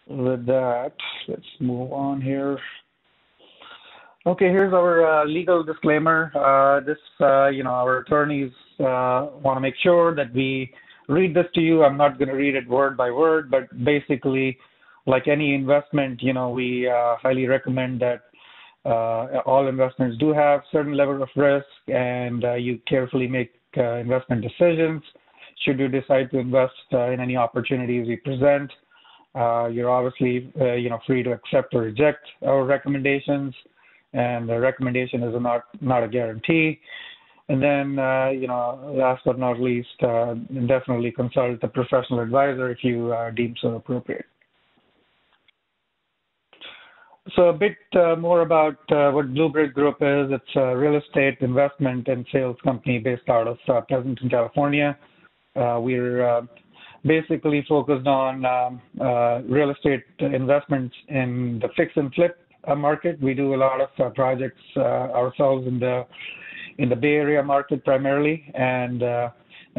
With that, let's move on here. Okay, here's our legal disclaimer. Our attorneys want to make sure that we read this to you. I'm not going to read it word by word, but basically, like any investment, we highly recommend that all investments do have certain level of risk, and you carefully make investment decisions. Should you decide to invest in any opportunities we present, you're obviously, free to accept or reject our recommendations, and the recommendation is not a guarantee. And then, last but not least, definitely consult a professional advisor if you deem so appropriate. So a bit more about what Bluebird Group is. It's a real estate investment and sales company based out of Pleasanton, California. We're basically focused on real estate investments in the fix and flip market. We do a lot of projects ourselves in the Bay Area market primarily, and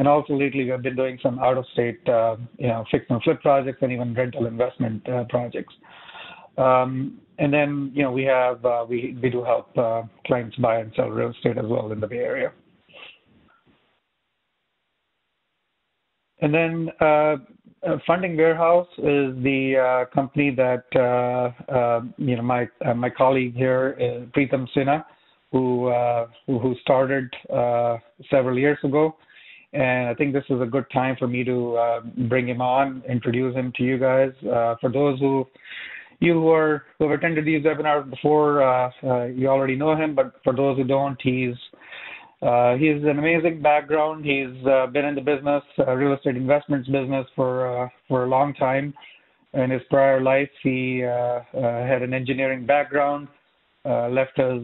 also lately we've been doing some out-of-state fix and flip projects and even rental investment projects. And then we do help clients buy and sell real estate as well in the Bay Area. And then Funding Warehouse is the company that my colleague here, Pritam Sinha, who started several years ago. And I think this is a good time for me to bring him on, introduce him to you guys. For those who have attended these webinars before, you already know him. But for those who don't, he's an amazing background. He's been in the business, real estate investments business for a long time. In his prior life, he had an engineering background, left his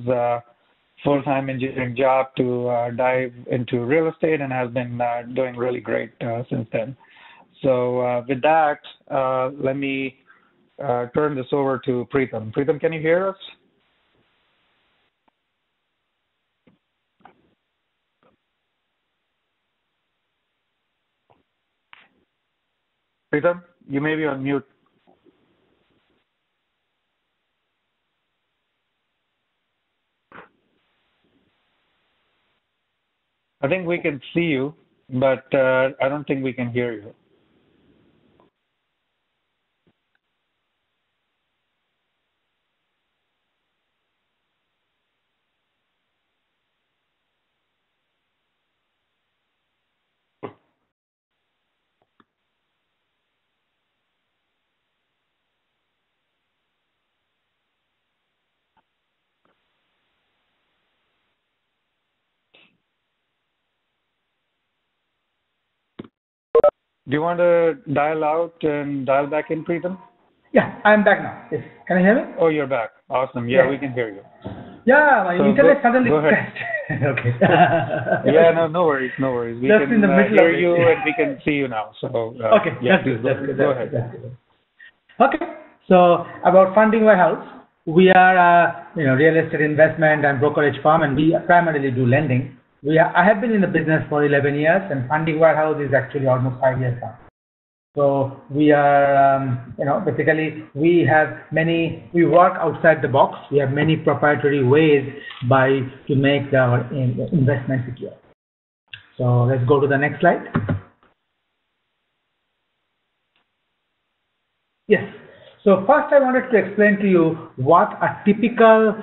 full-time engineering job to dive into real estate, and has been doing really great since then. So with that, let me turn this over to Pritam. Pritam, can you hear us? Pritam, you may be on mute. I think we can see you, but I don't think we can hear you. Do you want to dial out and dial back in, Pritam? Yeah, I'm back now. Yes. Can you hear me? Oh, you're back. Awesome. Yeah, Yes. we can hear you. Yeah, my internet suddenly go ahead. crashed. Okay. Yeah, no worries. We Just can in the middle hear of it. you and we can see you now. So Okay, yeah, that's please good. That's good. go That's ahead. good. Okay, so about Funding Warehouse, we are a real estate investment and brokerage firm, and we primarily do lending. I have been in the business for 11 years, and Funding Warehouse is actually almost 5 years now. So we are, basically we work outside the box. We have many proprietary ways to make our investment secure. So let's go to the next slide. Yes. So first I wanted to explain to you what our typical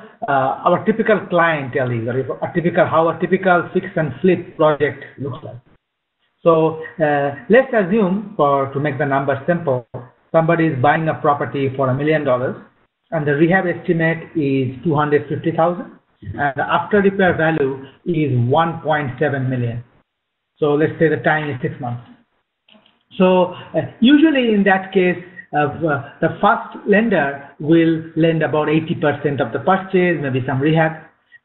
clientele is, or how a typical fix and flip project looks like. So let's assume, to make the numbers simple, somebody is buying a property for $1 million, and the rehab estimate is $250,000, and the after repair value is $1.7 million. So let's say the time is 6 months. So usually in that case, the first lender will lend about 80% of the purchase, maybe some rehab,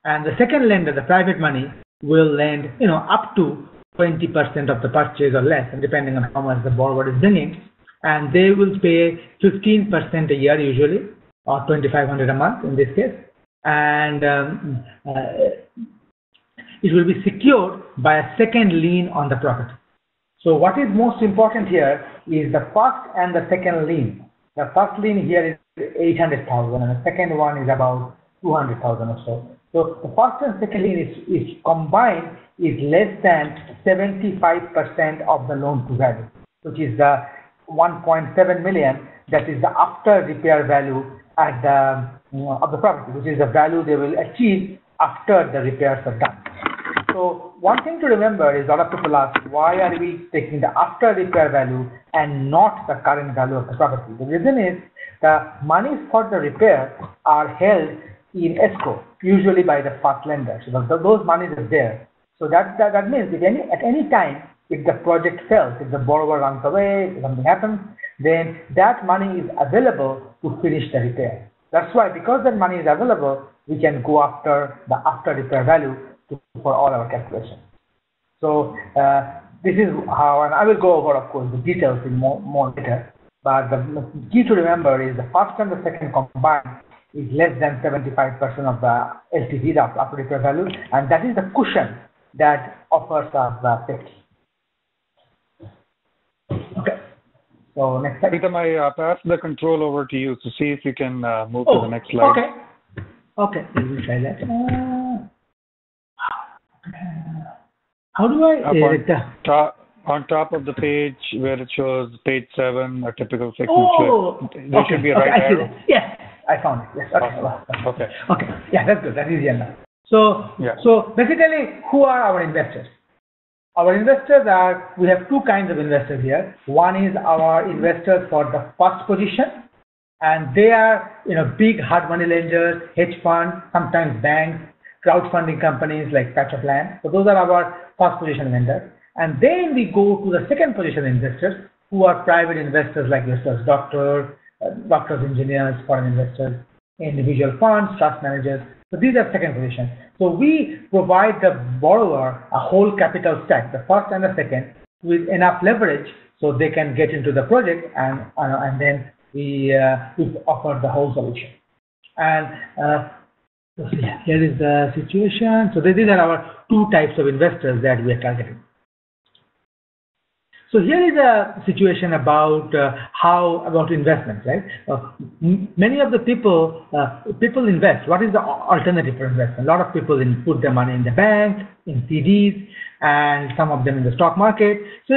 and the second lender, the private money, will lend up to 20% of the purchase or less, and depending on how much the borrower is bringing, and they will pay 15% a year usually, or $2,500 a month in this case, and it will be secured by a second lien on the property. So what is most important here is the first and the second lien. The first lien here is 800,000 and the second one is about 200,000 or so. So the first and second lien is combined is less than 75% of the loan to value, which is the 1.7 million. That is the after repair value at the of the property, which is the value they will achieve after the repairs are done. So one thing to remember is a lot of people ask, why are we taking the after repair value and not the current value of the property? The reason is the monies for the repair are held in escrow, usually by the first lender. So those monies are there. So that means if at any time, if the project fails, if the borrower runs away, if something happens, then that money is available to finish the repair. That's why, because that money is available, we can go after the after repair value for all our calculations. So this is how, and I will go over, of course, the details in more later. But the key to remember is the first and the second combined is less than 75% of the LTV, the after repair value, and that is the cushion that offers us the safety. Okay. So next slide. Pritam, I pass the control over to you to see if you can move to the next slide. Okay. Okay. Let me try that. How do I? On top of the page where it shows page 7, a typical fix and flip. There should be a right arrow. Yes, I found it. Yes. Okay. Okay. Yeah, that's good. That's easier now. So basically, who are our investors? Our investors we have two kinds of investors here. One is our investors for the first position, and they are big hard money lenders, hedge funds, sometimes banks, crowdfunding companies like patch of land. So those are our first position lenders. And then we go to the second position investors, who are private investors like yourselves, doctors, engineers, foreign investors, individual funds, trust managers. So these are second position. So we provide the borrower a whole capital stack, the first and the second, with enough leverage so they can get into the project, and then we offer the whole solution. And here is the situation. So these are our two types of investors that we are targeting. So here is a situation about investments, right? Many of the people invest. What is the alternative for investment? A lot of people put their money in the bank, in CDs, and some of them in the stock market. So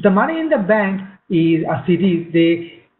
the money in the bank are CDs.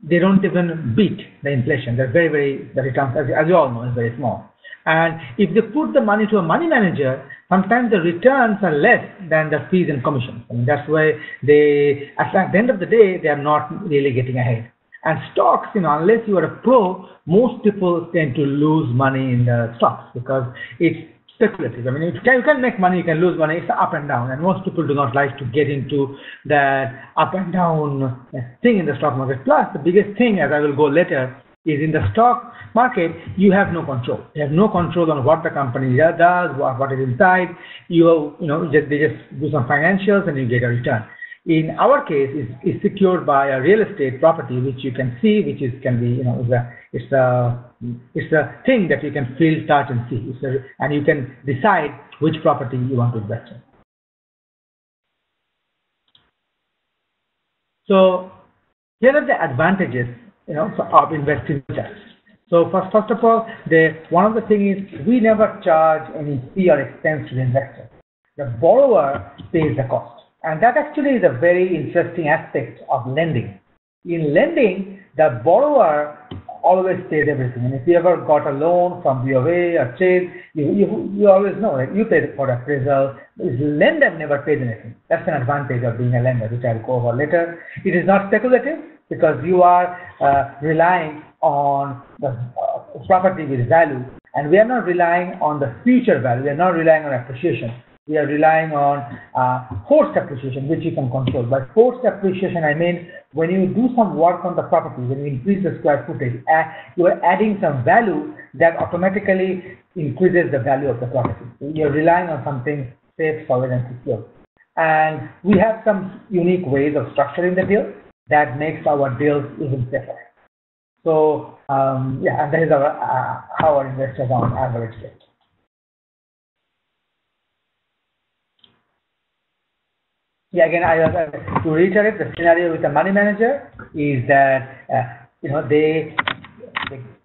They don't even beat the inflation. They're the returns, as you all know, is very small. And if they put the money to a money manager, sometimes the returns are less than the fees and commissions. I mean, that's why at the end of the day, they are not really getting ahead. And stocks, unless you are a pro, most people tend to lose money in the stocks because it's speculative. I mean, you can make money, you can lose money. It's up and down, and most people do not like to get into that up and down thing in the stock market. Plus, the biggest thing, as I will go later, is in the stock market, you have no control. You have no control on what the company does, what is inside. They just do some financials and you get a return. In our case, it's secured by a real estate property, which you can see, it's a thing that you can feel, touch, and see. And you can decide which property you want to invest in. So here are the advantages of investing with us. So first of all, one of the things is we never charge any fee or expense to the investor. The borrower pays the cost. And that actually is a very interesting aspect of lending. In lending, the borrower always pays everything. And if you ever got a loan from BOA or Chase, you always know that you pay for appraisal. The lender never pays anything. That's an advantage of being a lender, which I'll go over later. It is not speculative, because you are relying on the property with value, and we are not relying on the future value. We are not relying on appreciation. We are relying on forced appreciation, which you can control. By forced appreciation, I mean when you do some work on the property, when you increase the square footage, you are adding some value that automatically increases the value of the property. You are relying on something safe, solid, and secure. And we have some unique ways of structuring the deal that makes our deals even safer. So and that is how our investors on average get. Again, to reiterate, the scenario with the money manager is that they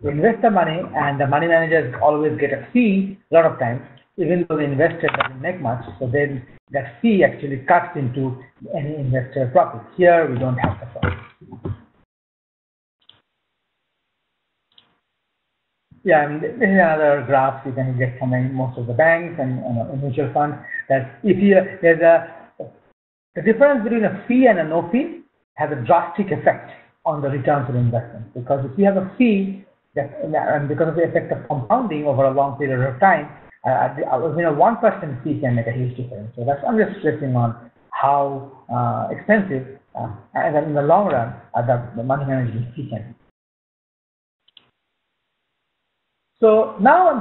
invest the money, and the money managers always get a fee a lot of times, even though the investor doesn't make much. So then that fee actually cuts into any investor profit. Here we don't have the profit. Yeah, and this is another graph you can get from most of the banks and mutual funds. That if there's the difference between a fee and a no fee has a drastic effect on the returns on investment. Because if you have a fee, and because of the effect of compounding over a long period of time, a 1% fee can make a huge difference. So I'm just stressing on how expensive, and then in the long run, the money management fee can be. So now I'm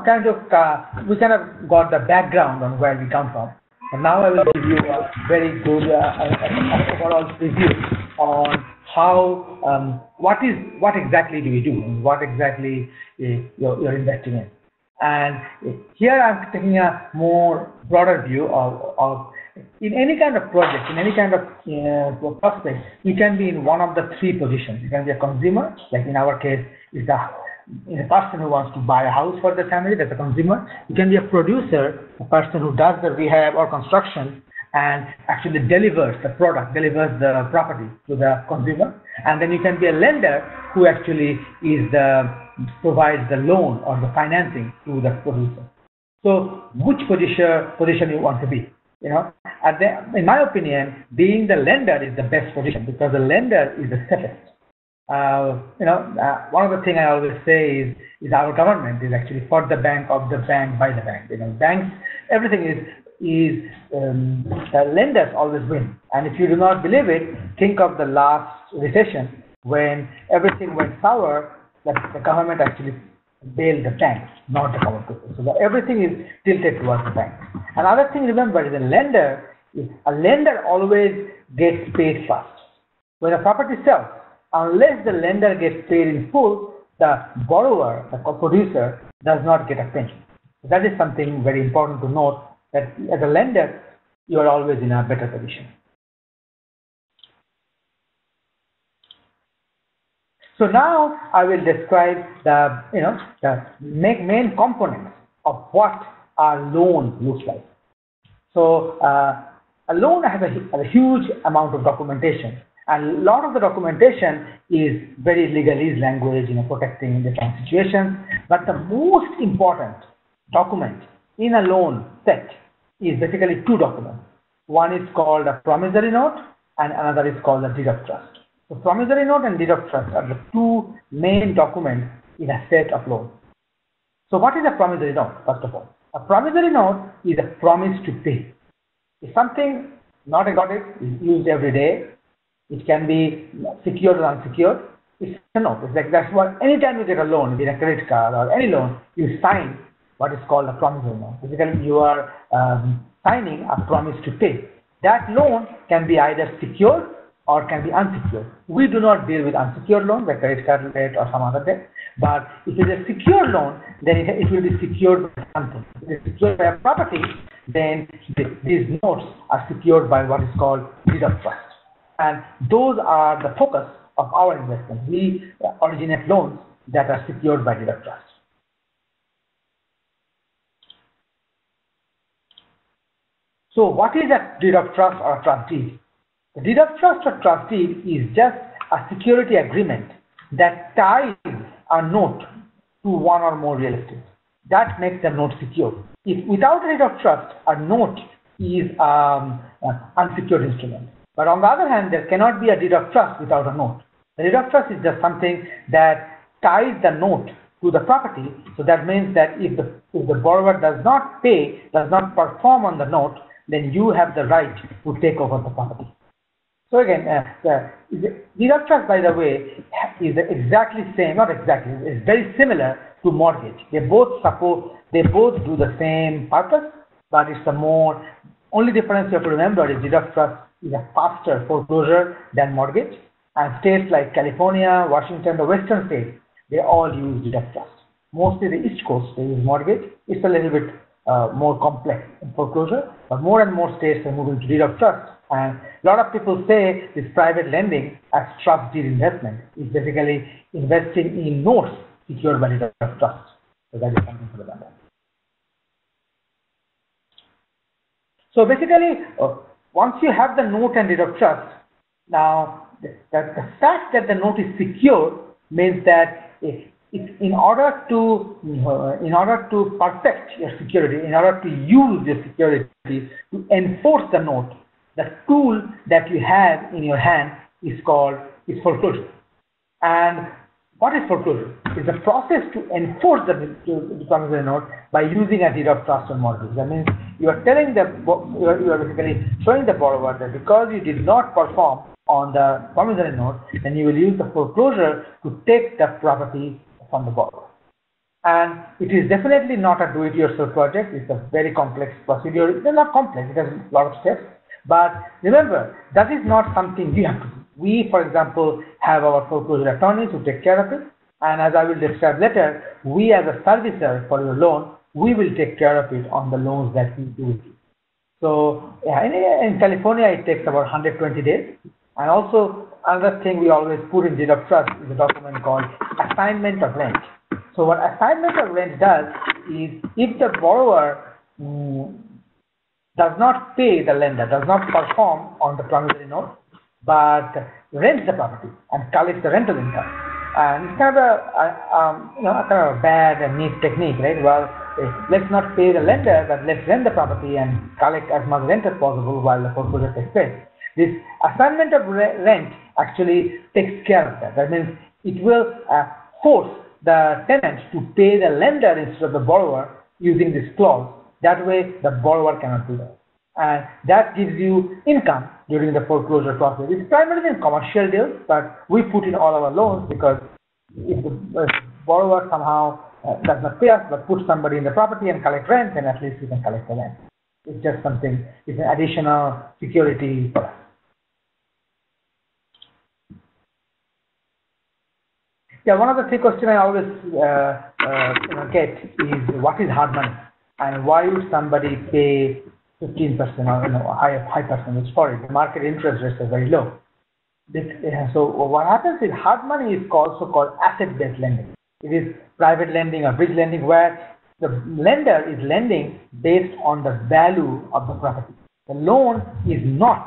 we kind of got the background on where we come from. And now I will give you a very good overall review on how, what exactly do we do, and what exactly you're investing in. And here I'm taking a more broader view of in any kind of project, in any kind of prospect, you can be in one of the three positions. You can be a consumer, like in our case, is a person who wants to buy a house for the family, that's a consumer. You can be a producer, a person who does the rehab or construction and actually delivers the product, delivers the property to the consumer. And then you can be a lender who actually provides the loan or the financing to the producer. So which position you want to be? In my opinion, being the lender is the best position, because the lender is the safest. One of the things I always say is our government is actually for the bank, of the bank, by the bank. Banks, everything is lenders always win. And if you do not believe it, think of the last recession when everything went sour. That the government actually bailed the banks, not the common people. So everything is tilted towards the bank. Another thing, remember, is a lender always gets paid first. When a property sells, unless the lender gets paid in full, the borrower, the producer, does not get a penny. That is something very important to note, that as a lender, you are always in a better position. So now I will describe the main components of what a loan looks like. So a loan has a huge amount of documentation. And a lot of the documentation is very legalese language, protecting different situations. But the most important document in a loan set is basically two documents. One is called a promissory note, and another is called a deed of trust. So promissory note and deed of trust are the two main documents in a set of loans. So what is a promissory note, first of all? A promissory note is a promise to pay. It's something not exotic, it's used every day. It can be secured or unsecured. It's a note. It's like that's what, anytime you get a loan, be it a credit card or any loan, you sign what is called a promissory note. Basically, you are signing a promise to pay. That loan can be either secured or can be unsecured. We do not deal with unsecured loans, like credit card debt or some other debt. But if it is a secured loan, then it will be secured by something. If it is secured by a property, then these notes are secured by what is called deed of trust. And those are the focus of our investment. We originate loans that are secured by deed of trust. So what is a deed of trust or a trust deed? The deed of trust or trust deed is just a security agreement that ties a note to one or more real estate. That makes the note secure. If without a deed of trust, a note is an unsecured instrument. But on the other hand, there cannot be a deed of trust without a note. The deed of trust is just something that ties the note to the property. So that means that if the borrower does not pay, does not perform on the note, then you have the right to take over the property. So again, the deed of trust, by the way, is exactly same, not exactly, it's very similar to mortgage. They both do the same purpose, but it's only difference you have to remember is deed of trust is a faster foreclosure than mortgage. And states like California, Washington, the western states, they all use deed of trust. Mostly the East Coast, they use mortgage. It's a little bit more complex in foreclosure, but more and more states are moving to deed of trust And a lot of people say this private lending as trust deed investment is basically investing in notes secured by deed of trust. So that is something for the bank. So basically, once you have the note and deed of trust, now the fact that the note is secure means that in order to perfect your security, in order to use your security to enforce the note, the tool that you have in your hand is foreclosure. And what is foreclosure? It's a process to enforce the promissory note by using a deed of trust or mortgage. That means you are telling you are basically showing the borrower that because you did not perform on the promissory note, then you will use the foreclosure to take the property from the borrower. And it is definitely not a do-it-yourself project. It's a very complex procedure. It's not complex. It has a lot of steps. But remember, that is not something we have to do. We, for example, have our foreclosure attorneys who take care of it. And as I will describe later, we as a servicer for your loan, we will take care of it on the loans that we do with you. So yeah, in California, it takes about 120 days. And also, another thing we always put in deed of trust is a document called assignment of rent. So what assignment of rent does is if the borrower does not pay the lender, does not perform on the promissory note, but rents the property and collects the rental income. And it's kind of a bad and neat technique, right? Well, let's not pay the lender, but let's rent the property and collect as much rent as possible while the foreclosure takes place. This assignment of rent actually takes care of that. That means it will force the tenant to pay the lender instead of the borrower using this clause. That way, the borrower cannot do that. And that gives you income during the foreclosure process. It's primarily in commercial deals, but we put in all our loans because if the borrower somehow does not pay us, but put somebody in the property and collect rent, then at least we can collect the rent. It's just something, it's an additional security for us. Yeah, one of the three questions I always get is what is hard money and why would somebody pay 15% or high percentage for it? The market interest rates are very low. So what happens is hard money is also called asset-based lending. It is private lending or bridge lending where the lender is lending based on the value of the property. The loan is not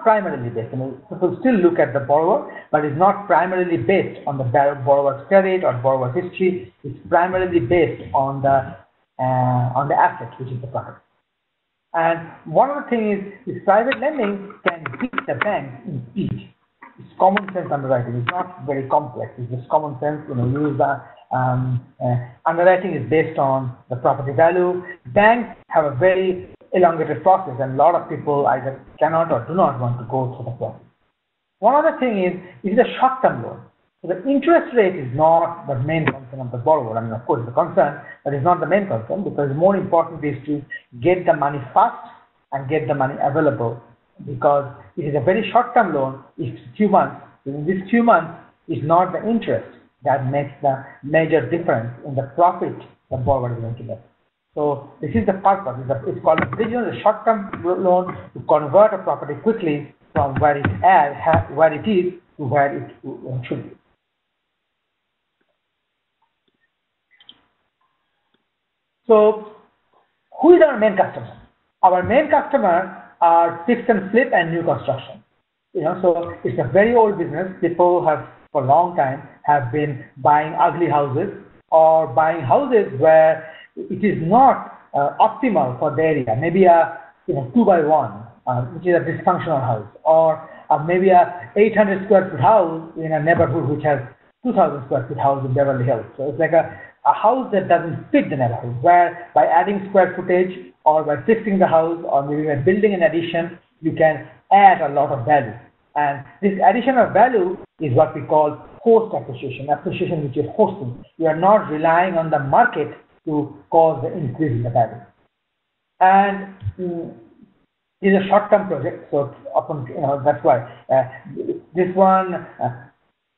primarily based. People still look at the borrower, but it's not primarily based on the borrower's credit or borrower's history. It's primarily based on the asset, which is the property. And one of the things is private lending can beat the bank in speed. It's common sense underwriting. It's not very complex. It's just common sense. Use the underwriting is based on the property value. Banks have a very elongated process, and a lot of people either cannot or do not want to go through the process. One other thing is it is a short-term loan. So the interest rate is not the main concern of the borrower. I mean, of course, the concern, but it's not the main concern because more important is to get the money fast and get the money available because it is a very short-term loan. It's few months. In these few months is not the interest that makes the major difference in the profit the borrower is going to get. So this is the purpose. It's called a bridge loan, a short-term loan to convert a property quickly from where it is to where it should be. So who is our main customer? Our main customer are fix and flip and new construction. So it's a very old business. People have for a long time have been buying ugly houses or buying houses where it is not optimal for the area. Maybe a 2x1, which is a dysfunctional house, or maybe a 800 square foot house in a neighborhood which has 2,000 square foot house in Beverly Hills. So it's like a house that doesn't fit the neighborhood, where by adding square footage or by fixing the house or maybe by building an addition, you can add a lot of value. And this addition of value is what we call host appreciation which is hosting. You are not relying on the market to cause the increase in the value. And it is a short-term project, so often, that's why this one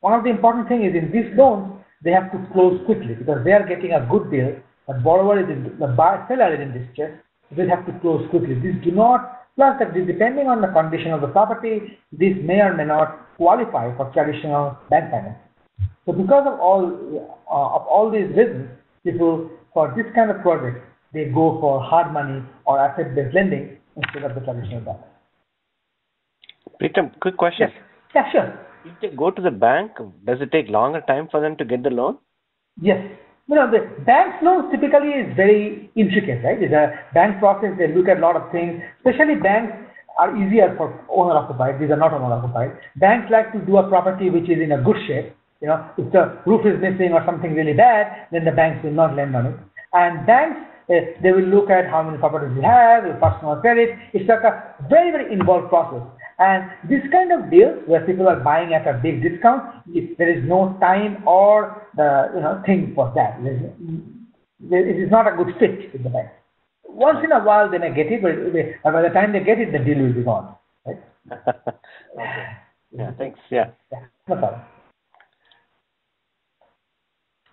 of the important things is in these loans, they have to close quickly because they are getting a good deal. The seller is in distress, so they have to close quickly. These do not Plus, that depending on the condition of the property, this may or may not qualify for traditional bank finance. So because of all these reasons, people for this kind of project, they go for hard money or asset-based lending instead of the traditional bank. Pritam, quick question. Yes. Yeah, sure. If they go to the bank, does it take longer time for them to get the loan? Yes. The bank's loan typically is very intricate, right? It's a bank process. They look at a lot of things. Especially banks are easier for owner-occupied. These are not owner-occupied. Banks like to do a property which is in a good shape. If the roof is missing or something really bad, then the banks will not lend on it. And banks, they will look at how many properties you have, your personal credit. It's like a very, very involved process. And this kind of deals where people are buying at a big discount, there is no time or the thing for that. It is not a good fit with the bank. Once in a while they may get it, but by the time they get it, the deal will be gone. Right? Okay. Yeah, thanks. Yeah. No problem.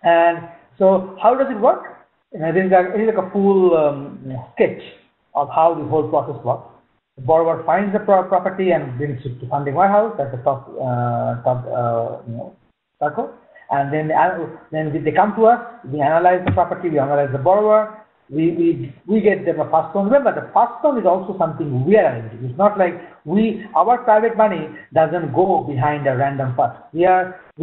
And so how does it work? It is like a full sketch of how the whole process works. The borrower finds the property and brings it to funding warehouse. That's the top circle. And then they come to us. We analyze the property. We analyze the borrower. We get them a first loan. Remember, the first loan is also something we are arranging. It's not like our private money doesn't go behind a random first. We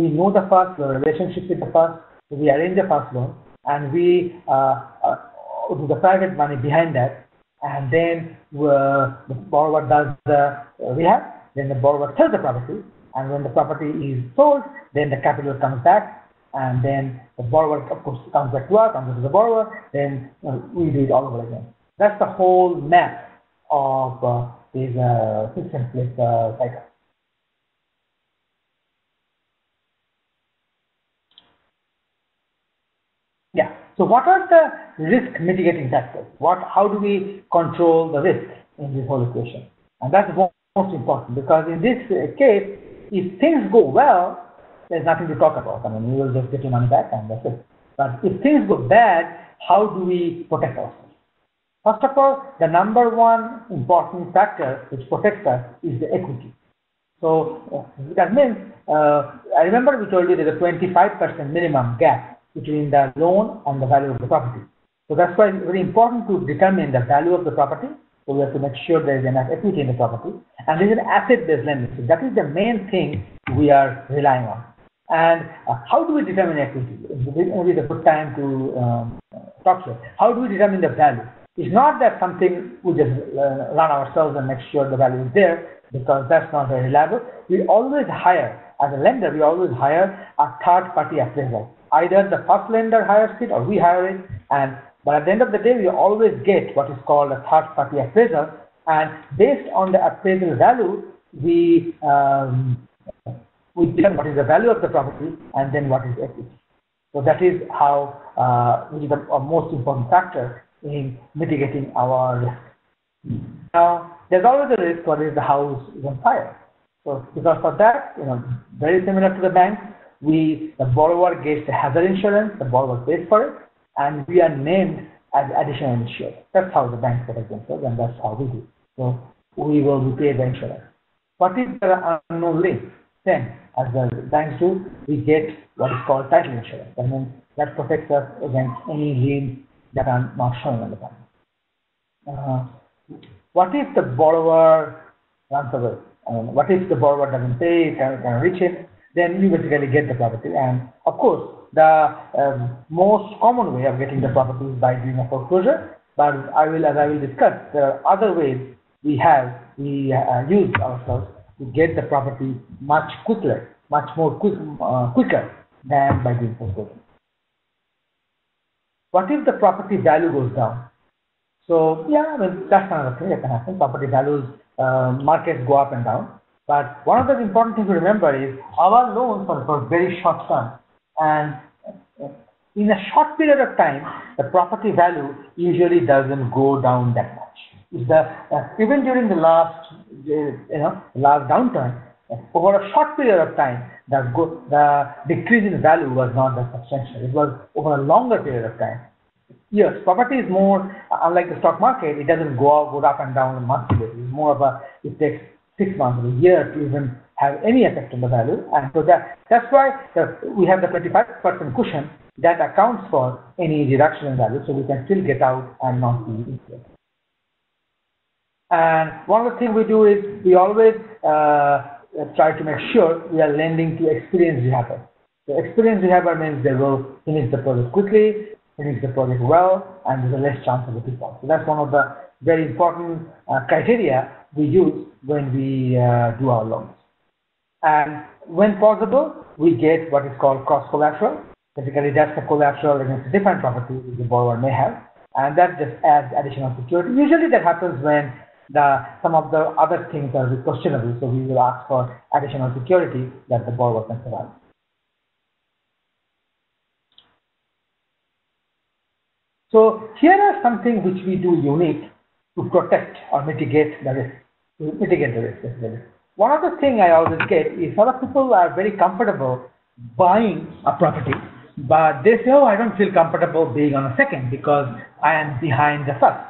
know the first, the relationship with the first. So we arrange the first loan, and we do the private money behind that. And then the borrower does the rehab, then the borrower sells the property, and when the property is sold, then the capital comes back, and then the borrower, of course, comes back to us, comes to the borrower, then we do it all over again. That's the whole map of this fix and flip cycle. Yeah. So what are the risk mitigating factors? How do we control the risk in this whole equation? And that's most important, because in this case, if things go well, there's nothing to talk about. I mean, you will just get your money back and that's it. But if things go bad, how do we protect ourselves? First of all, the number one important factor which protects us is the equity. So that means, I remember we told you there's a 25% minimum gap between the loan and the value of the property. So that's why it's very important to determine the value of the property. So we have to make sure there is enough equity in the property. And this is an asset-based lending. So that is the main thing we are relying on. And how do we determine equity? Maybe it's a good time to talk here. How do we determine the value? It's not that something we just run ourselves and make sure the value is there, because that's not very reliable. We always hire, as a lender, we always hire a third-party appraiser. Either the first lender hires it or we hire it, but at the end of the day, we always get what is called a third-party appraiser, and based on the appraisal value, we determine what is the value of the property and then what is equity. So that is how, which is the most important factor in mitigating our risk. Now, there's always a risk what is the house is on fire. So because of that, very similar to the bank, the borrower gets the hazard insurance, the borrower pays for it, and we are named as additional insured. That's how the bank protects themselves, and that's how we do. So we will repay the insurance. What if there are unknown links? Then, as the banks do, we get what is called title insurance. That means that protects us against any liens that are not shown on the bank. What if the borrower runs away? What if the borrower doesn't pay, can reach it? Then you basically get the property. And of course, the most common way of getting the property is by doing a foreclosure. But as I will discuss, there are other ways we use ourselves to get the property much quicker than by doing foreclosure. What if the property value goes down? So yeah, that's another thing that can happen. Property values, markets go up and down. But one of the important things to remember is our loans are for very short term, and in a short period of time, the property value usually doesn't go down that much. Even during the last downturn, over a short period of time, the decrease in value was not that substantial. It was over a longer period of time. Yes, property is more, unlike the stock market, it doesn't go up and down on a monthly basis. more of it takes 6 months or a year to even have any effect on the value. And so that's why we have the 25% cushion that accounts for any reduction in value, so we can still get out and not be influenced. And one of the things we do is we always try to make sure we are lending to experienced rehabber. So experienced rehabber means they will finish the project quickly, finish the project well, and there's a less chance of a pitfall. So that's one of the very important criteria we use when we do our loans. And when possible, we get what is called cross collateral. Basically, that's the collateral against a different property which the borrower may have, and that just adds additional security. Usually that happens when some of the other things are questionable, so we will ask for additional security that the borrower can provide. So here are something which we do unique to protect or mitigate the risk. Basically. One of the things I always get is a lot of people are very comfortable buying a property, but they say, oh, I don't feel comfortable being on a second because I am behind the first.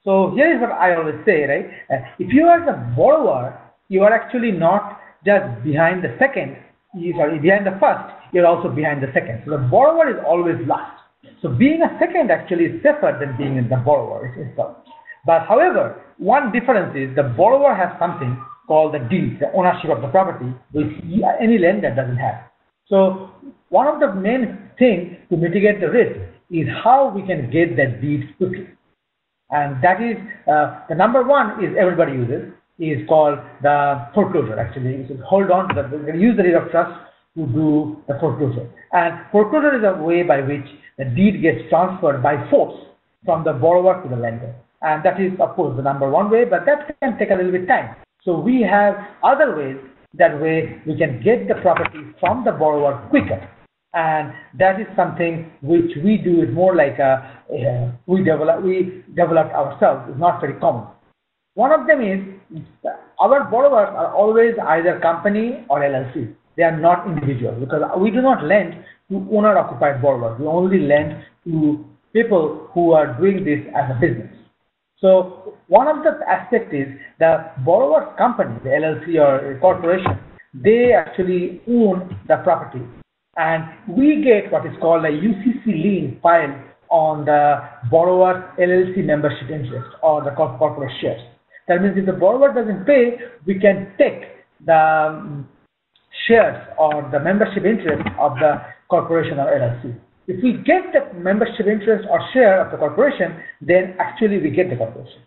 So here is what I always say, right? If you are the borrower, you are actually not just behind the second, behind the first, you're also behind the second. So the borrower is always last. So being a second actually is safer than being the borrower itself. But however, one difference is the borrower has something called the deed, the ownership of the property, which any lender doesn't have. So one of the main things to mitigate the risk is how we can get that deed quickly. And that is, the number one is everybody uses, is called the foreclosure actually. You should hold on to use the deed of trust to do the foreclosure. And foreclosure is a way by which the deed gets transferred by force from the borrower to the lender. And that is, of course, the number one way, but that can take a little bit of time. So we have other ways, that way we can get the property from the borrower quicker. And that is something which we do is more like we developed ourselves. It's not very common. One of them is our borrowers are always either company or LLC. They are not individuals because we do not lend to owner-occupied borrowers. We only lend to people who are doing this as a business. So one of the aspects is the borrower's company, the LLC or a corporation, they actually own the property. And we get what is called a UCC lien filed on the borrower's LLC membership interest or the corporate shares. That means if the borrower doesn't pay, we can take the shares or the membership interest of the corporation or LLC. If we get the membership interest or share of the corporation, then actually we get the corporation.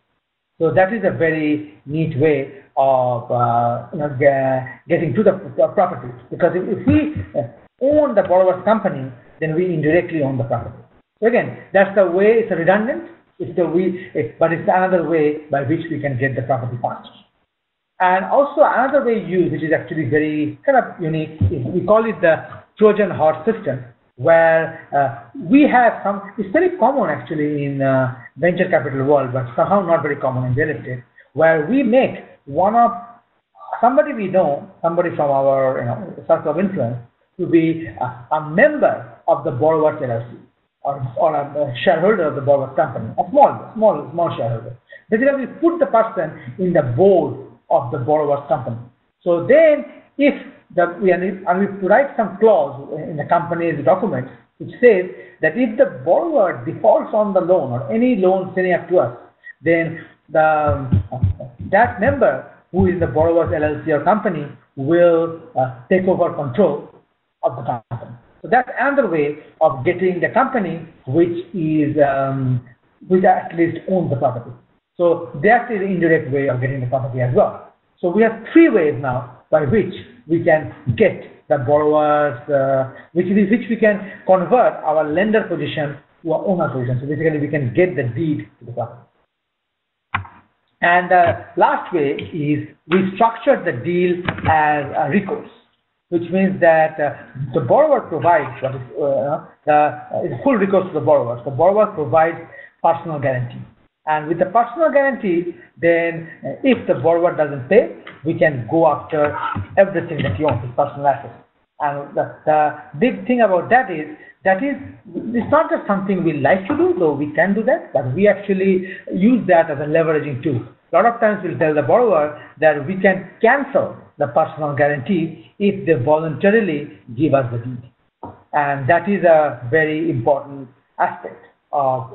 So that is a very neat way of getting to the property. Because if we own the borrower's company, then we indirectly own the property. So again, that's the way. It's a redundant. But it's another way by which we can get the property faster. And also another way used, which is actually very kind of unique, is we call it the Trojan horse system, where we have it's very common actually in venture capital world, but somehow not very common in real estate, where we make somebody we know, somebody from our circle of influence, to be a member of the borrower's LLC or a shareholder of the borrower's company, a small shareholder. Basically, we put the person in the board of the borrower's company. So then, if we write some clause in the company's documents which says that if the borrower defaults on the loan or any loan sending up to us, then that member who is the borrower's LLC or company will take over control of the company. So that's another way of getting the company which at least owns the property. So that is an indirect way of getting the property as well. So we have three ways now by which we can get the borrowers, which we can convert our lender position to our owner position. So basically we can get the deed to the property. And the last way is we structure the deal as a recourse, which means that the borrower provides full recourse to the borrower. The borrower provides personal guarantee. And with the personal guarantee, then if the borrower doesn't pay, we can go after everything that he owns, his personal assets. And the big thing about that is it's not just something we like to do, though we can do that, but we actually use that as a leveraging tool. A lot of times we'll tell the borrower that we can cancel the personal guarantee if they voluntarily give us the deed. And that is a very important aspect of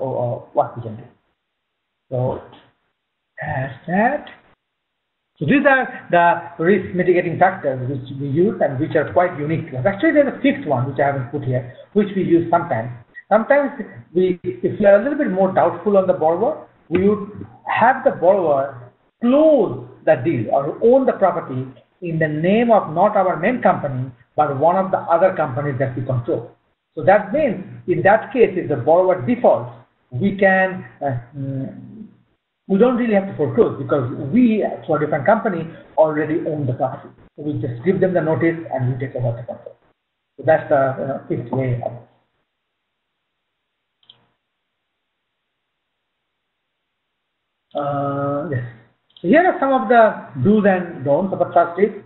what we can do. So that's that. So these are the risk mitigating factors which we use and which are quite unique to us. Actually, there's a fifth one which I haven't put here, which we use sometimes. Sometimes if we are a little bit more doubtful on the borrower, we would have the borrower close the deal or own the property in the name of not our main company, but one of the other companies that we control. So that means, in that case, if the borrower defaults, we can we don't really have to foreclose because we, through a different company, already own the property. So we just give them the notice and we take over the control. So that's the fifth way of it. Yes. So here are some of the do's and don'ts of a trustee.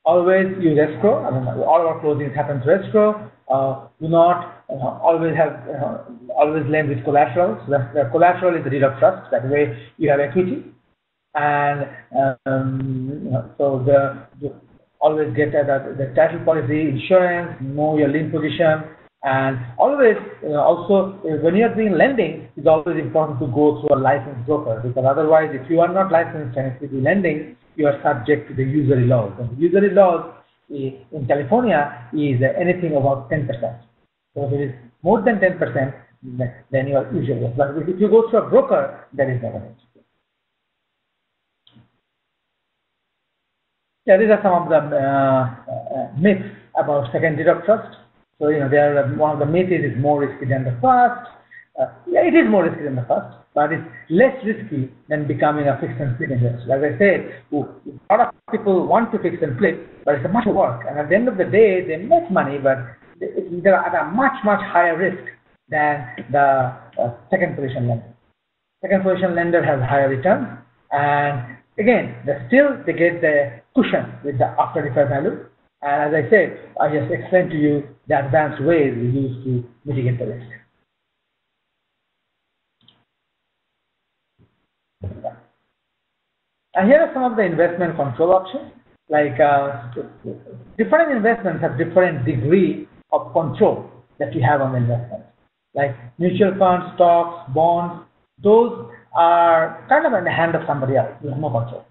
Always use escrow. I mean, all our closings happen through escrow. Do not always lend with collateral. So the collateral is the deed of trust. That way you have equity, and so always get the title policy, insurance, know your lien position, and always also when you are doing lending, it's always important to go through a licensed broker, because otherwise, if you are not licensed and if you do lending, you are subject to the usury laws. And the usury laws in California is anything about 10%. So if it is more than 10%, then you are usury. But if you go through a broker, there is no limit. Yeah, these are some of the myths about second deed of trust. So one of the myths is it's more risky than the first. Yeah, it is more risky than the first, but it's less risky than becoming a fix and flip investor. As I said, a lot of people want to fix and flip, but it's a much work. And at the end of the day, they make money, but they're at a much, much higher risk than the second position lender. Second position lender has higher returns, and again, they get the cushion with the after deferred value. And as I said, I just explained to you the advanced ways we use to mitigate the risk. And here are some of the investment control options. Like different investments have different degree of control that you have on the investment. Like mutual funds, stocks, bonds, those are kind of in the hand of somebody else. There's no control.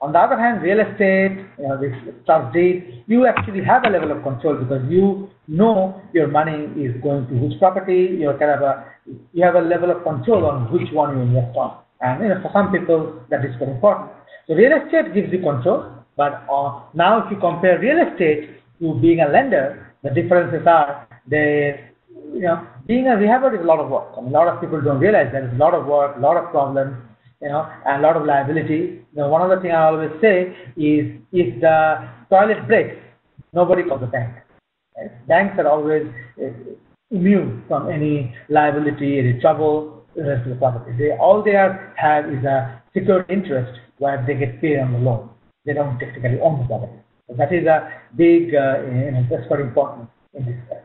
On the other hand, real estate, this trust deed, you actually have a level of control because you know your money is going to which property. You have a level of control on which one you invest on. And for some people, that is very important. So real estate gives you control, but now if you compare real estate to being a lender, the differences are being a rehabber is a lot of work. I mean, a lot of people don't realize that it's a lot of work, a lot of problems, and a lot of liability. One of the things I always say is, if the toilet breaks, nobody calls the bank. Right? Banks are always immune from any liability, any trouble, the rest of the property. All they have is a secured interest where they get paid on the loan. They don't technically own the property. So that is a big, that's very important in this case.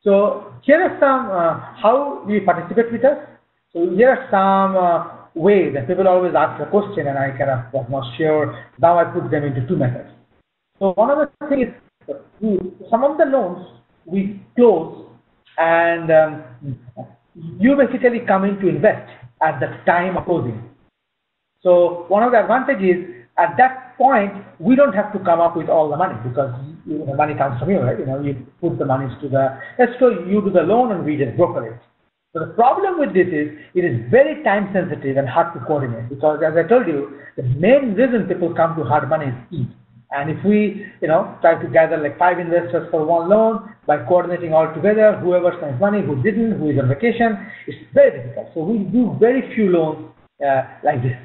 So here are some how do you participate with us. So here are some ways that people always ask the question, and I kind of was not sure. Now I put them into two methods. So one of the things is some of the loans we close, and you basically come in to invest at the time of closing. So one of the advantages is, at that point, we don't have to come up with all the money because the money comes from you, right? You put the money to the escrow, you do the loan, and we just broker it. So the problem with this is, it is very time sensitive and hard to coordinate, because as I told you, the main reason people come to hard money is ease. And if we, try to gather like 5 investors for one loan, by coordinating all together, whoever sends money, who didn't, who is on vacation, it's very difficult. So we do very few loans like this.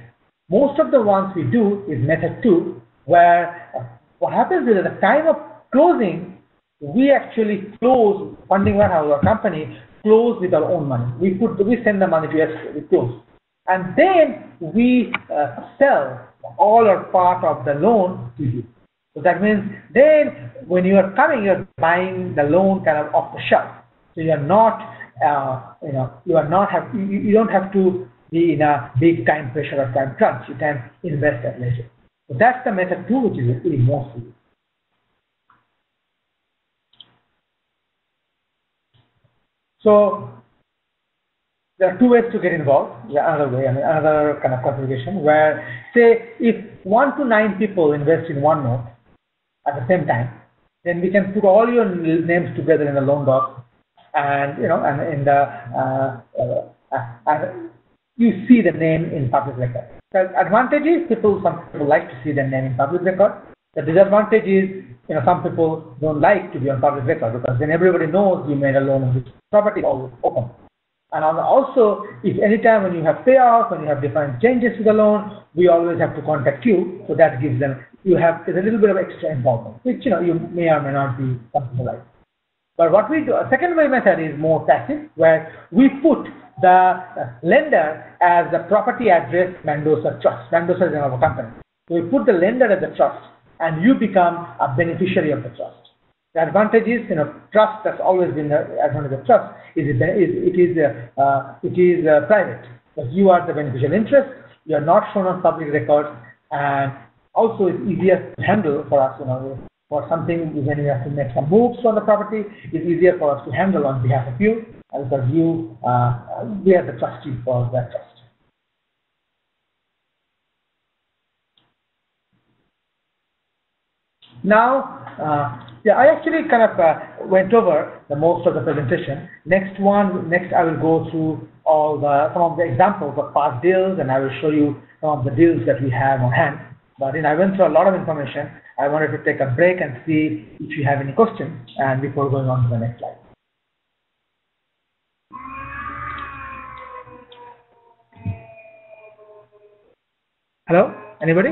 Most of the ones we do is method 2, where what happens is, at the time of closing, we actually close, funding warehouse or company close with our own money. We send the money to escrow, we close, and then we sell all or part of the loan to you. So that means then when you are coming, you're buying the loan kind of off the shelf. So you are not you are not have you don't have to be in a big time pressure or time crunch. You can invest at leisure. So that's the method two, which is really most used. So there are two ways to get involved. Another way, another kind of configuration where, say, if 1 to 9 people invest in one node at the same time, then we can put all your names together in a loan doc, and and in the you see the name in public record. The advantage is some people like to see their name in public record. The disadvantage is some people don't like to be on public record, because then everybody knows you made a loan on this property, all open. And also, if anytime when you have payoff, when you have different changes to the loan, we always have to contact you. So that gives them, it's a little bit of extra involvement, which you may or may not be comfortable like. But what we do, a second way method is more passive, where we put the lender as the property address Mendoza Trust. Mendoza is our company. So we put the lender as the trust, and you become a beneficiary of the trust. The advantage is, trust. That's always been the advantage of trust. It is private, but you are the beneficial interest. You are not shown on public records, and also it's easier to handle for us. For something when we have to make some moves on the property, it's easier for us to handle on behalf of you, because we are the trustee for that trust. Now, I actually kind of went over the most of the presentation. Next, I will go through some of the examples of past deals, and I will show you some of the deals that we have on hand. But I went through a lot of information. I wanted to take a break and see if you have any questions, and before going on to the next slide. Hello, anybody?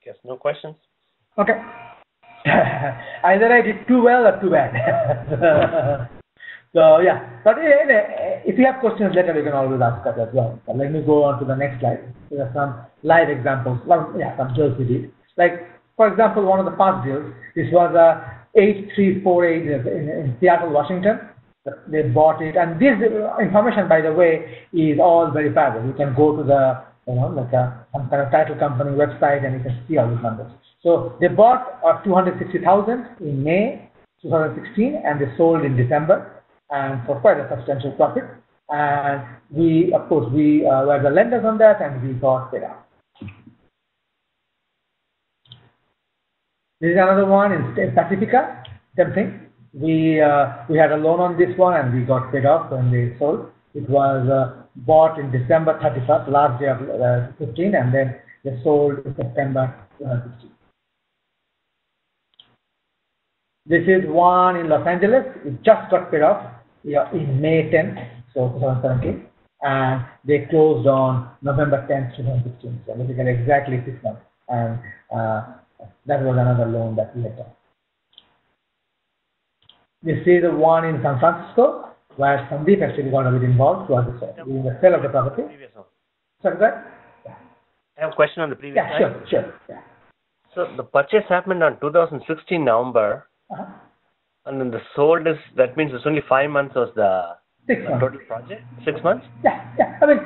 Yes, no questions? Okay. Either I did too well or too bad. So yeah, but if you have questions later, you can always ask us as well. But let me go on to the next slide. There are some live examples. Some deals we did. Like, for example, one of the past deals, this was a 8348 in Seattle, Washington. They bought it, and this information, by the way, is all verifiable. You can go to the some kind of title company website, and you can see all these numbers. So they bought 260,000 in May 2016, and they sold in December, and for quite a substantial profit. And we, of course, were the lenders on that, and we got paid out. This is another one in Pacifica, same thing. We had a loan on this one, and we got paid off when they sold. It was bought in December 31st, last day of 15, and then they sold in September 16. This is one in Los Angeles. It just got paid off in May 10th, so 2017, and they closed on November 10th, 2016. So basically exactly 6 months, and that was another loan that we had done. This is the one in San Francisco, where Sandeep actually got a bit involved throughout the sale of the property. Sorry, go ahead. I have a question on the previous slide. Sure. Yeah. So the purchase happened on 2016 November, and then the sold that means it's only 5 months was the 6 months. Total project? 6 months? Yeah. I mean,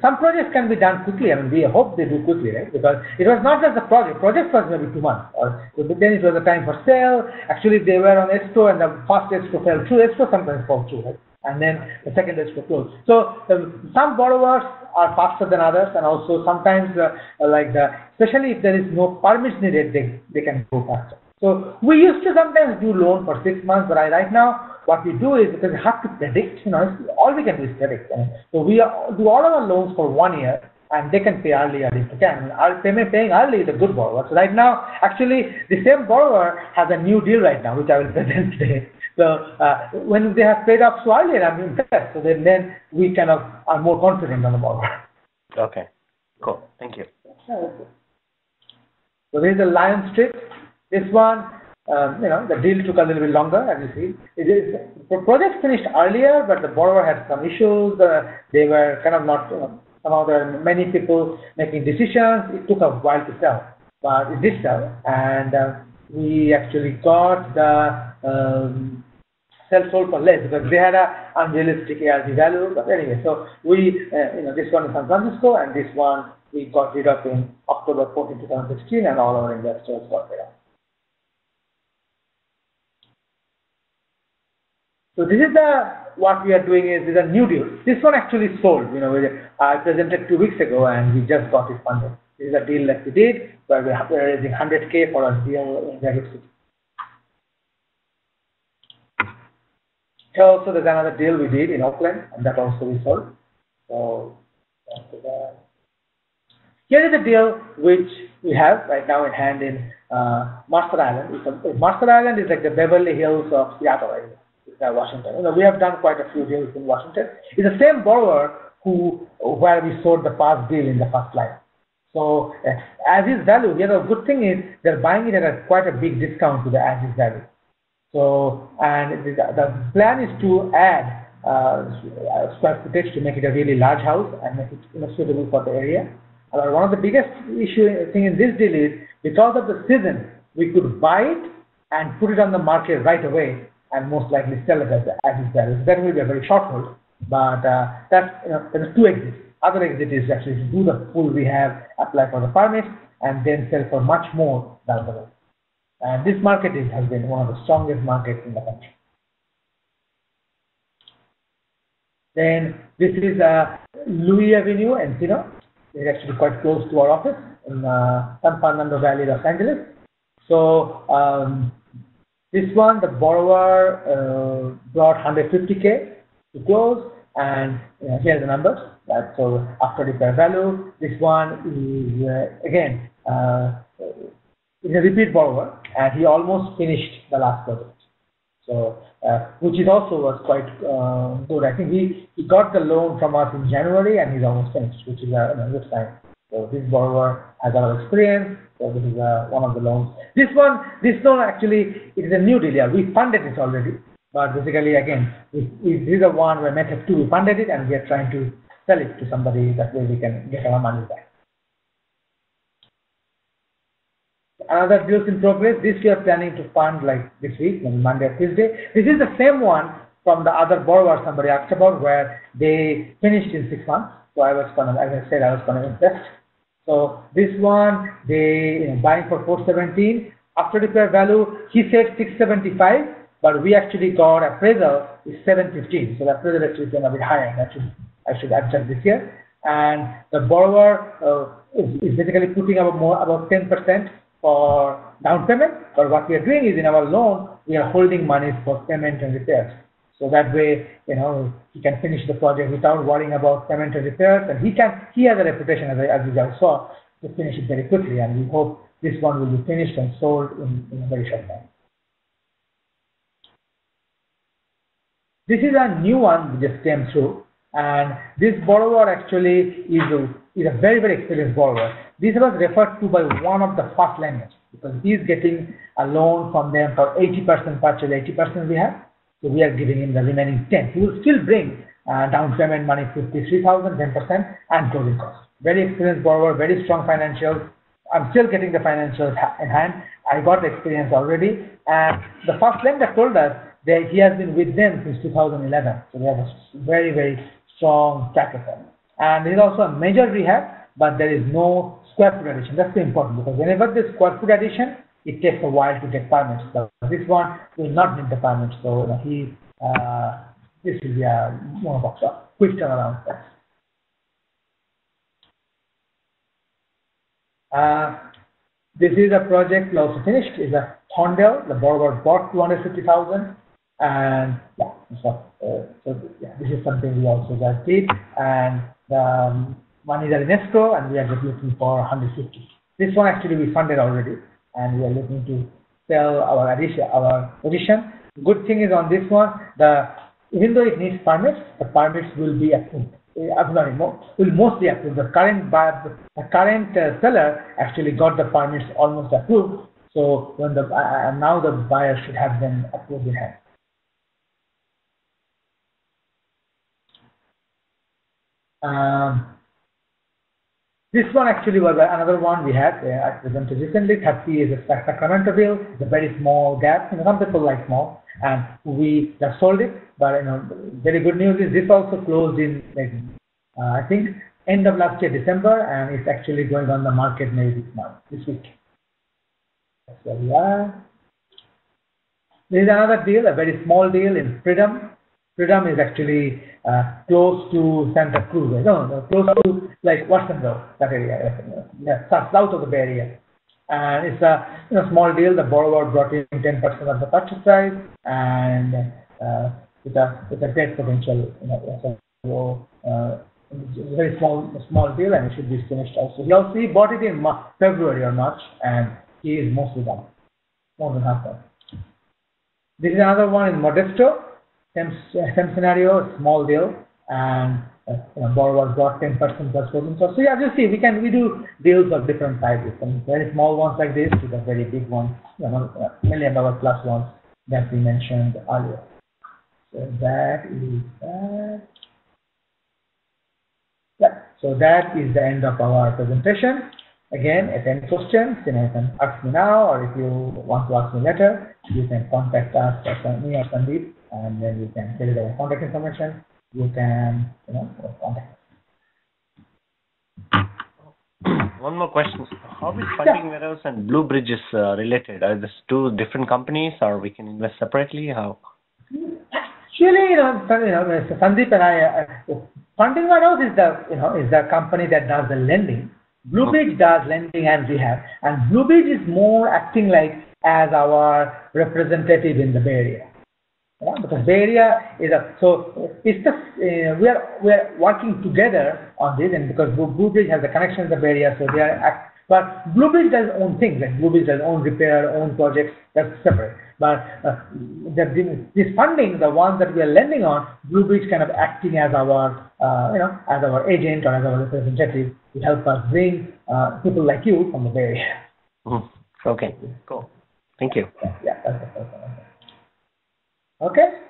some projects can be done quickly. I mean, we hope they do quickly, right? Because it was not just the project. Project was maybe 2 months. But then it was a time for sale. Actually, they were on escrow, and the first escrow fell through. Escrow sometimes falls through, right? And then the second escrow closed. So some borrowers are faster than others, and also sometimes, especially if there is no permits needed, they can go faster. So we used to sometimes do loan for 6 months, but right now what we do is, because we have to predict, all we can do is predict. So we do all our loans for 1 year, and they can pay early if they can. Paying early is a good borrower. So right now, actually, the same borrower has a new deal right now, which I will present today. So when they have paid off so early, I'm impressed. So then we kind of are more confident on the borrower. Okay, cool. Thank you. So this is the Lion Street. This one, the deal took a little bit longer, as you see. The project finished earlier, but the borrower had some issues. They were kind of not, somehow there are many people making decisions. It took a while to sell. but it's digital, and we actually got the sold for less because they had a unrealistic ARV value. But anyway, so we, this one in San Francisco, and this one we got rid of in October 14, 2016, and all our investors got rid of. So this is what we are doing is a new deal. This one actually sold. I presented 2 weeks ago, and we just got it funded. This is a deal that we did where we're raising 100K for a deal in Redwood City. Here also there's another deal we did in Oakland, and that also we sold. So here is a deal which we have right now in hand in Mercer Island. Mercer Island is like the Beverly Hills of Seattle area, Washington. We have done quite a few deals in Washington. It's the same borrower where we sold the past deal in the first slide. So as is value, the good thing is they're buying it at quite a big discount to the as is value. So, and the plan is to add square footage to make it a really large house and make it suitable for the area. One of the biggest thing in this deal is because of the season, we could buy it and put it on the market right away and most likely sell it as is value. So that will be a very short hold, but there's two exits. Other exit is actually to do the full rehab, apply for the permit, and then sell for much more down the road. And this market has been one of the strongest markets in the country. Then this is Louis Avenue in Sinha. It's actually quite close to our office in San Fernando Valley, Los Angeles. So this one, the borrower brought 150K to close, and here are the numbers. So after the fair value, this one is again is a repeat borrower, and he almost finished the last project. So, which is also was quite good. I think he got the loan from us in January, and he's almost finished, which is a good sign. So this borrower has a lot of experience. So this is one of the loans. This loan actually it is a new deal. Yeah, we funded it already, but basically again, this is the one where method 2 we funded it, and we are trying to sell it to somebody that way we can get our money back. Another deals in progress. This we are planning to fund like this week, maybe Monday or Tuesday. This is the same one from the other borrower somebody asked about, where they finished in 6 months. So I was gonna, as I said, I was gonna invest. So this one, they buying for 417. After the fair value, he said 675, but we actually got appraisal is 715. So the appraisal actually came a bit higher. I should adjust this year. And the borrower is basically putting about 10% for down payment, but what we are doing is in our loan, we are holding money for payment and repairs. So that way, he can finish the project without worrying about payment and repairs, and he has a reputation, as you guys saw, to finish it very quickly, and we hope this one will be finished and sold in a very short time. This is a new one that just came through, and this borrower actually is a very, very experienced borrower. This was referred to by one of the first lenders because he's getting a loan from them for 80% purchase, 80% we have. So we are giving him the remaining 10. He will still bring down payment money 53,000, 10%, and closing costs. Very experienced borrower, very strong financials. I'm still getting the financials in hand. I got experience already, and the first lender told us that he has been with them since 2011. So they have a very, very strong track record. And there is also a major rehab, but there is no square foot addition. That's very important because whenever there's square foot addition, it takes a while to get permits. So this one will not need the permit. So this will be a more of a quick turnaround. This is a project we also finished. It's a Thorndale. The borrower bought 250,000, and this is something we also just did. And the money is in escrow, and we are just looking for 150. This one actually we funded already, and we are looking to sell our position. Good thing is on this one, even though it needs permits, the permits will be approved. Will mostly approve. The current seller actually got the permits almost approved. So when now the buyer should have them approved in hand. This one actually was another one we had. I presented recently. 30 is a Sacramento deal. It's a very small gap. Some people like small, and we just sold it. But very good news is this also closed in I think end of last year December, and it's actually going on the market maybe this week. That's where we are. There is another deal, a very small deal in Pritam. Pritam is actually close to Santa Cruz. No, close to like Watsonville, that area. South of the Bay Area. And it's a small deal. The borrower brought in 10% of the purchase price, and with a great potential. So it's a very small deal, and it should be finished also. He bought it in February or March, and he is mostly done, more than half done. This is another one in Modesto. Same scenario, small deal, and borrowers got 10% plus closing costs. So yeah, you see, we do deals of different sizes, from very small ones like this to the very big ones, $1 million plus ones that we mentioned earlier. So that is that. Yeah. So that is the end of our presentation. Again, if any questions, you can ask me now, or if you want to ask me later, you can contact us, or me or Sandeep, and then you can fill the contact information. You can, contact us. One more question. How is Funding Warehouse and Blue Bridge is related? Are these two different companies, or we can invest separately? How? Actually, Sandeep and I, Funding Warehouse is the company that does the lending. Blue Bridge does lending and rehab, and Blue Bridge is more acting like as our representative in the Bay Area. Because Bay Area is it's just we are working together on this, and because Blue Bridge has a connection to the Bay Area, so they are. But Blue Bridge does own things, like Blue Bridge does own repair, own projects. That's separate. But this funding, the ones that we are lending on, Blue Bridge kind of acting as our as our agent or as our representative to help us bring people like you from the Bay Area. Mm-hmm. Okay, cool. Thank you. Yeah, that's the first one. Okay,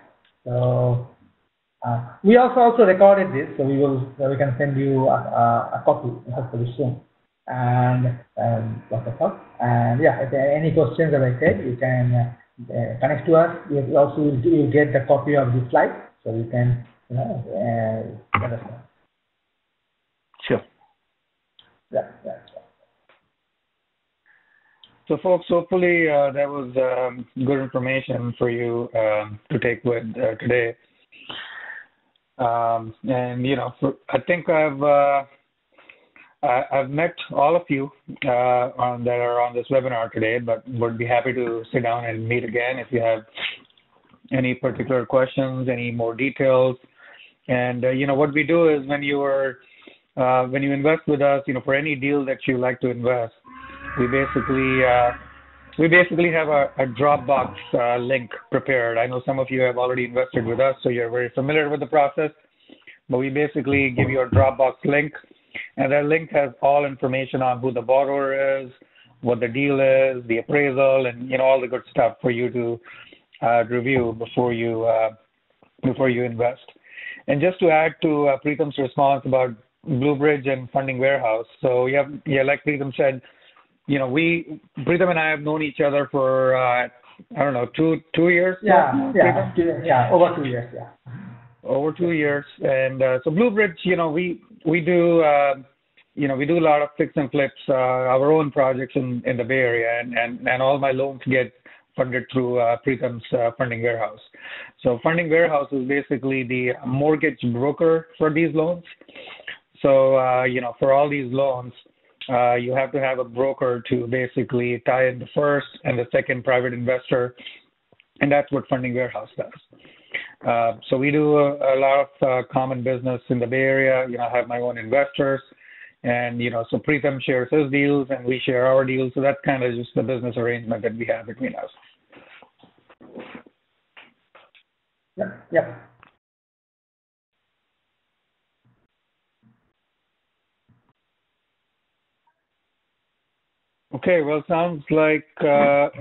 so we also recorded this, so we can send you a copy hopefully soon. And lots of help. And yeah, if there are any questions, as I said, you can connect to us. You also will get the copy of the slide, so you can let us know. Sure. Yeah. So, folks, hopefully that was good information for you to take with today. And I think I've met all of you that are on this webinar today, but would be happy to sit down and meet again if you have any particular questions, any more details. And what we do is when you invest with us, for any deal that you like to invest, we basically have a Dropbox link prepared. I know some of you have already invested with us, so you're very familiar with the process. But we basically give you a Dropbox link, and that link has all information on who the borrower is, what the deal is, the appraisal, and all the good stuff for you to review before you invest. And just to add to Pritam's response about Blue Bridge and Funding Warehouse, so like Pritam said, Pritam and I have known each other for I don't know 2 years. Over 2 years. Over 2 years, and so Blue Bridge, we do a lot of fix and flips, our own projects in the Bay Area, and all my loans get funded through Pritam's Funding Warehouse. So Funding Warehouse is basically the mortgage broker for these loans. So for all these loans, you have to have a broker to basically tie in the first and the second private investor, and that's what Funding Warehouse does. So we do a lot of common business in the Bay Area. I have my own investors, and so Pritam shares his deals and we share our deals. So that's kind of just the business arrangement that we have between us. Yeah. Okay, well, sounds like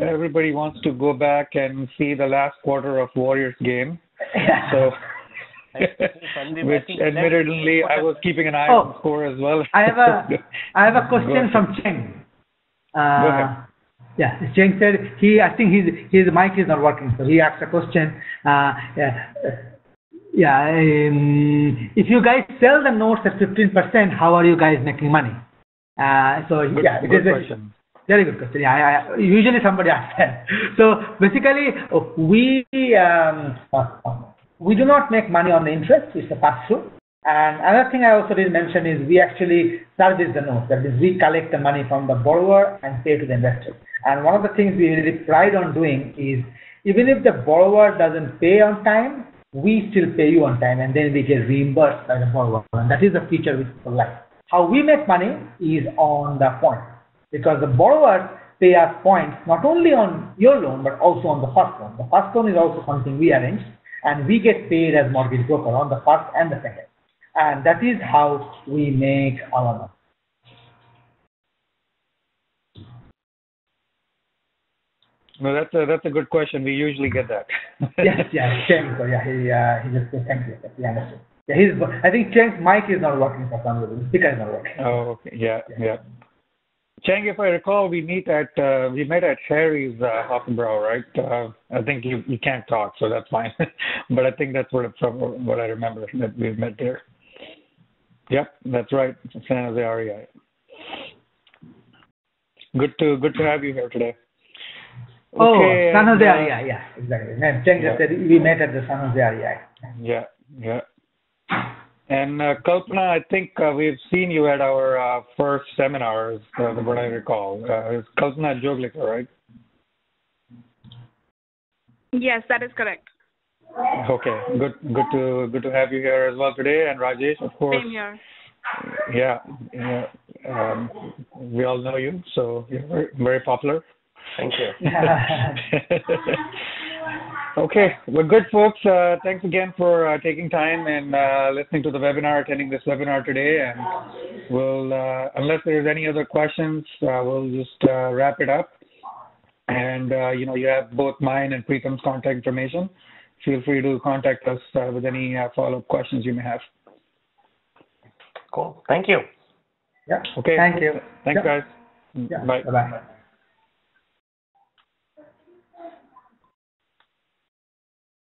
everybody wants to go back and see the last quarter of Warriors game. Yeah. So Sandeep, which admittedly I was keeping an eye on score as well. I have a question from Cheng. Go ahead. Yeah, Cheng said I think his mic is not working, so he asked a question. If you guys sell the notes at 15%, how are you guys making money? Good question. Very good question. Yeah, usually somebody asks that. So basically, we do not make money on the interest. It's a pass-through. And another thing I also did mention is we actually service the notes. That is, we collect the money from the borrower and pay to the investor. And one of the things we really pride on doing is, even if the borrower doesn't pay on time, we still pay you on time, and then we get reimbursed by the borrower. And that is the feature we like. How we make money is on the point, because the borrowers pay us points not only on your loan but also on the first loan. The first loan is also something we arrange, and we get paid as mortgage broker on the first and the second. And that is how we make our money. No, that's a good question. We usually get that. Yes, Cheng. So he just said thank you. He understood. Yeah, I think Cheng's mic is not working for some reason. The speaker is not working. Oh, okay. Yeah. Cheng, if I recall, we met at Harry's Hofenbrau, right? I think you can't talk, so that's fine. But I think that's what I remember, that we met there. Yep, that's right. San Jose REI. Good to have you here today. Okay, San Jose REI, yeah, exactly. Cheng just said we met at the San Jose REI. Yeah. And Kalpana, I think we've seen you at our first seminars, what I recall. It's Kalpana Joglikar, right? Yes, that is correct. Okay, good to have you here as well today, and Rajesh, of course. Same here. Yeah. We all know you, so you're very, very popular. Thank you. Okay, well, good folks. Thanks again for taking time and listening to the webinar, attending this webinar today. And we'll, unless there's any other questions, we'll just wrap it up. And you have both mine and Pritam's contact information. Feel free to contact us with any follow-up questions you may have. Cool. Thank you. Yeah. Okay. Thank you. Thanks, guys. Yeah. Bye. Bye-bye.